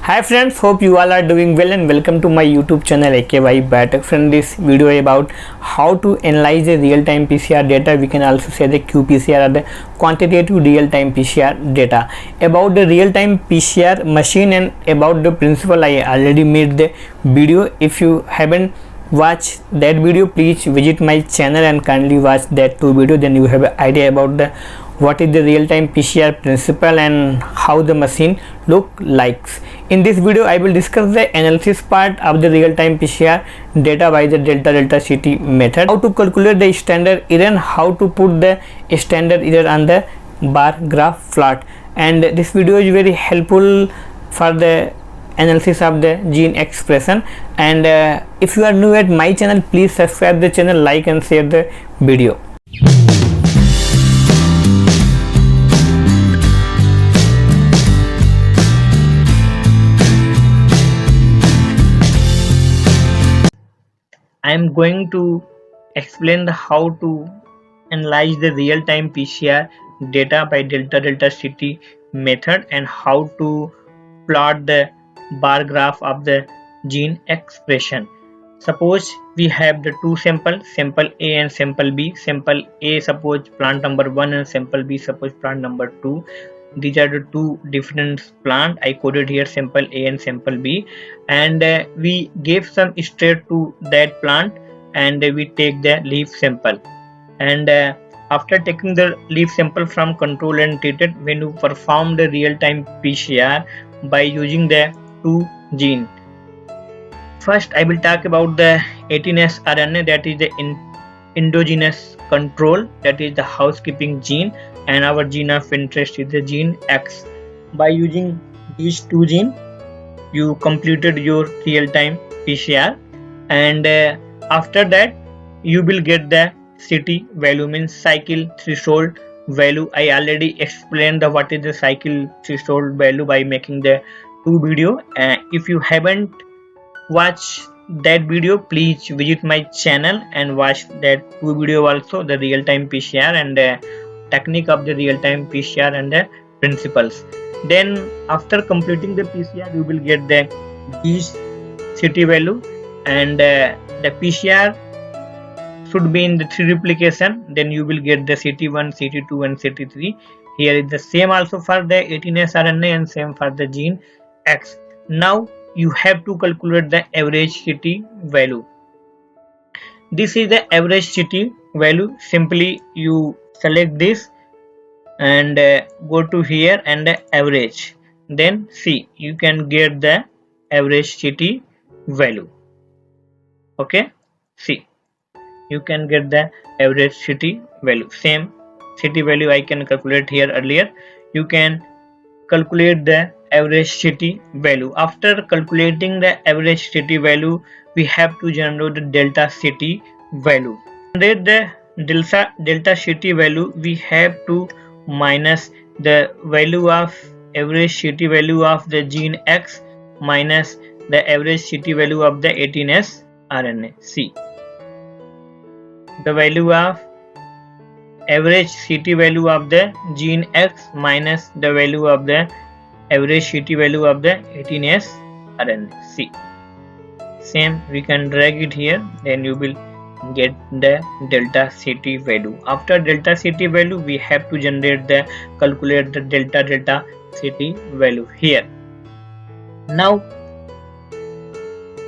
Hi friends, hope you all are doing well and welcome to my YouTube channel AKY Biotech. Friend, this video is about how to analyze the real-time PCR data. We can also say the qPCR or the quantitative real-time PCR data. About the real-time PCR machine and about the principle, I already made the video. If you haven't watched that video, please visit my channel and kindly watch that two video. Then you have an idea about the what is the real-time PCR principle and how the machine look likes. In this video I will discuss the analysis part of the real-time PCR data by the delta CT method, how to calculate the standard error and how to put the standard error on the bar graph plot. And this video is very helpful for the analysis of the gene expression. And if you are new at my channel, please subscribe the channel, like and share the video. I am going to explain how to analyze the real-time PCR data by delta CT method and how to plot the bar graph of the gene expression. Suppose we have the two samples, sample A and sample B. Sample A suppose plant number 1 and sample B suppose plant number 2. These are the two different plant. I coded here sample A and sample B, and we gave some state to that plant and we take the leaf sample. And after taking the leaf sample from control and treated, when you perform the real-time PCR by using the two gene. First I will talk about the 18S RNA, that is the endogenous control, that is the housekeeping gene, and our gene of interest is the gene X. By using these two genes you completed your real-time PCR, and after that you will get the CT value, means cycle threshold value. I already explained what is the cycle threshold value by making the two video. If you haven't watched that video, please visit my channel and watch that two video also, the real-time PCR and technique of the real-time PCR and the principles. Then after completing the PCR you will get the these CT value, and the PCR should be in the 3 replication. Then you will get the CT1, CT2 and CT3. Here is the same also for the 18S RNA and same for the gene X. Now you have to calculate the average CT value. This is the average CT value. Simply you select this and go to here and average, then see you can get the average CT value. Okay, see you can get the average CT value. Same CT value I can calculate here earlier. You can calculate the average CT value. After calculating the average CT value, we have to generate the delta CT value. Generate the delta CT value, we have to minus the value of average CT value of the gene X minus the average CT value of the 18S RNA. See, the value of average CT value of the gene X minus the value of the average CT value of the 18S RNA. See, same we can drag it here, then you will get the delta CT value. After delta CT value we have to generate the calculate the delta CT value here. Now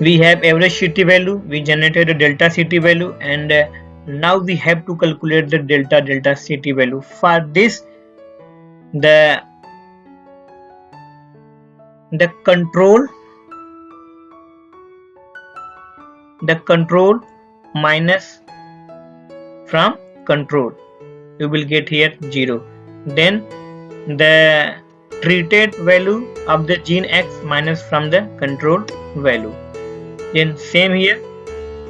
we have average CT value, we generated a delta CT value, and now we have to calculate the delta CT value. For this the control minus from control, you will get here 0. Then the treated value of the gene X minus from the control value. Then same here,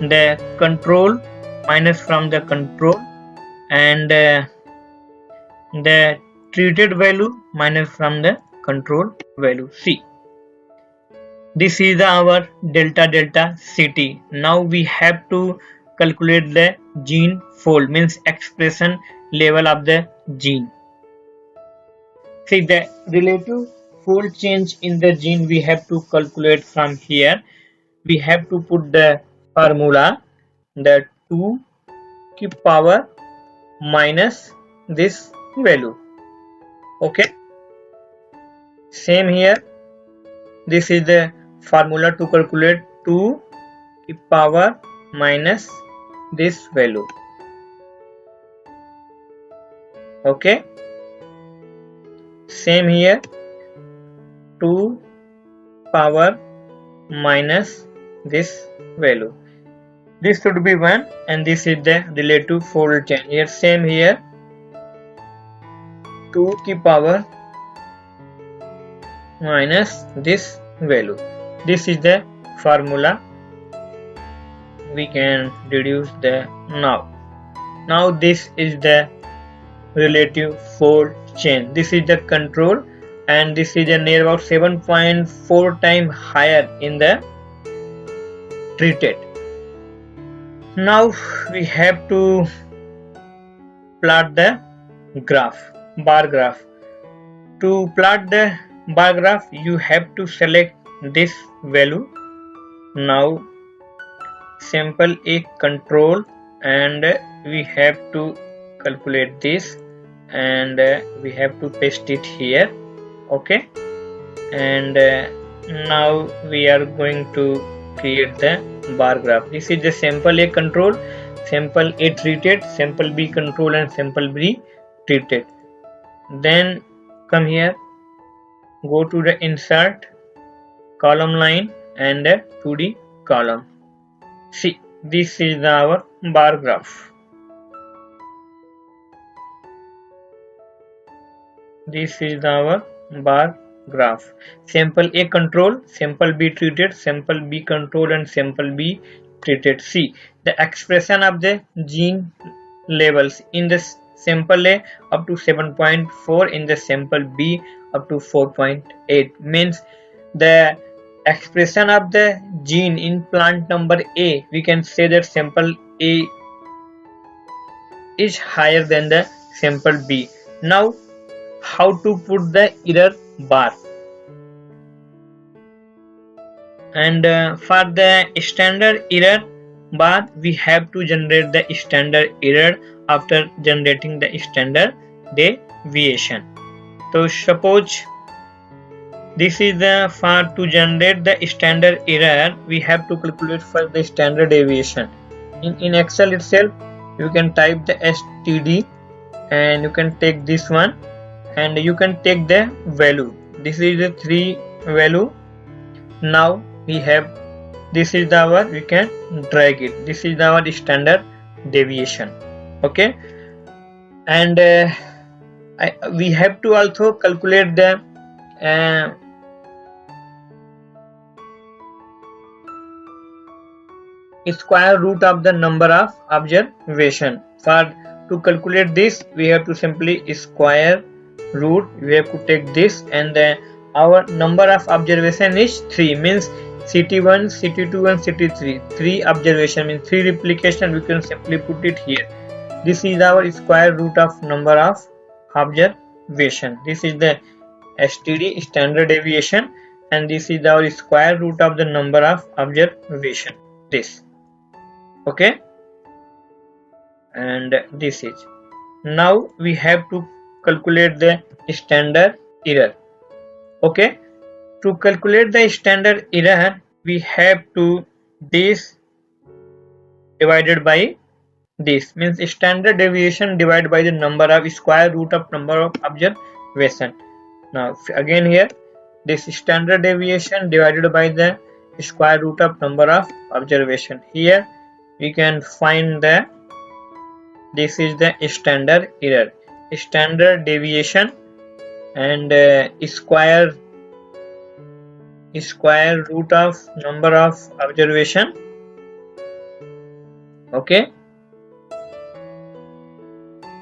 the control minus from the control, and the treated value minus from the control value. See, this is our delta CT. Now we have to calculate the gene fold, means expression level of the gene. See, the relative fold change in the gene we have to calculate from here. We have to put the formula, the 2 की power minus this value. Okay, same here, this is the formula to calculate 2 की power minus this value. Okay, same here, 2 power minus this value. This should be 1 and this is the relative fold change. Here same here, 2 की power minus this value. This is the formula. We can deduce the now this is the relative fold change. This is the control and this is a near about 7.4 times higher in the treated. Now we have to plot the graph, bar graph. To plot the bar graph you have to select this value. Now sample a control and we have to calculate this and we have to paste it here. Okay, and now we are going to create the bar graph. This is the sample A control, sample A treated, sample B control and sample B treated. Then come here, go to the insert column line and 2D column. See, this is our bar graph. This is our bar graph. Sample A control, sample B treated, sample B control and sample B treated. See the expression of the gene levels in the sample A up to 7.4, in the sample B up to 4.8, means the expression of the gene in plant number A, we can say that sample A is higher than the sample B. Now how to put the error bar, and for the standard error bar we have to generate the standard error after generating the standard deviation. So suppose this is the for to generate the standard error we have to calculate for the standard deviation. In Excel itself you can type the std and you can take this one and you can take the value. This is the 3 value. Now we have, this is our, we can drag it, this is our standard deviation. Okay, and we have to also calculate the square root of the number of observation. For to calculate this we have to simply square root, we have to take this, and our number of observation is 3, means CT1, CT2 and CT3, 3 observation means 3 replication, we can simply put it here. This is our square root of number of observation. This is the STD, standard deviation, and this is our square root of the number of observation, this. Okay, and this is, now we have to calculate the standard error. Okay, to calculate the standard error we have to this divided by this, means standard deviation divided by the number of square root of number of observation. Now again here, this standard deviation divided by the square root of number of observation. Here we can find the, this is the standard error, standard deviation and square root of number of observation. Okay,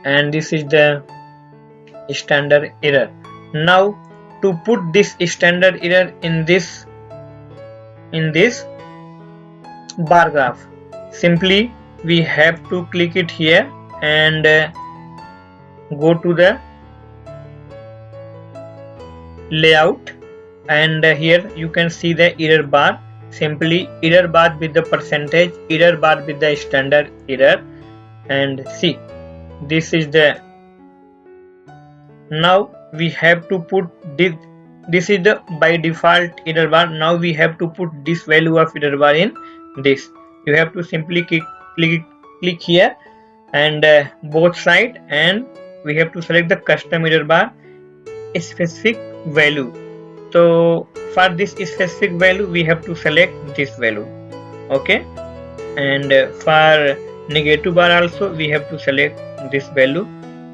and this is the standard error. Now to put this standard error in this bar graph, simply we have to click it here and go to the layout, and here you can see the error bar. Simply error bar with the percentage, error bar with the standard error, and see, this is the, now we have to put this is the by default error bar. Now we have to put this value of error bar in this. You have to simply click here and both side, and we have to select the custom error bar specific value. So for this specific value we have to select this value, okay, and for negative bar also we have to select this value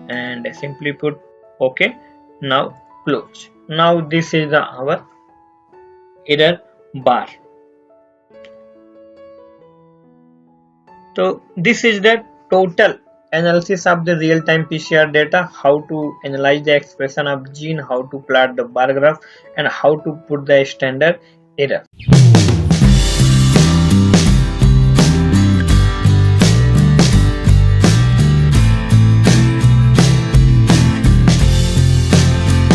and simply put okay. Now close. Now this is our error bar. So this is the total analysis of the real-time PCR data, how to analyze the expression of gene, how to plot the bar graph, and how to put the standard error.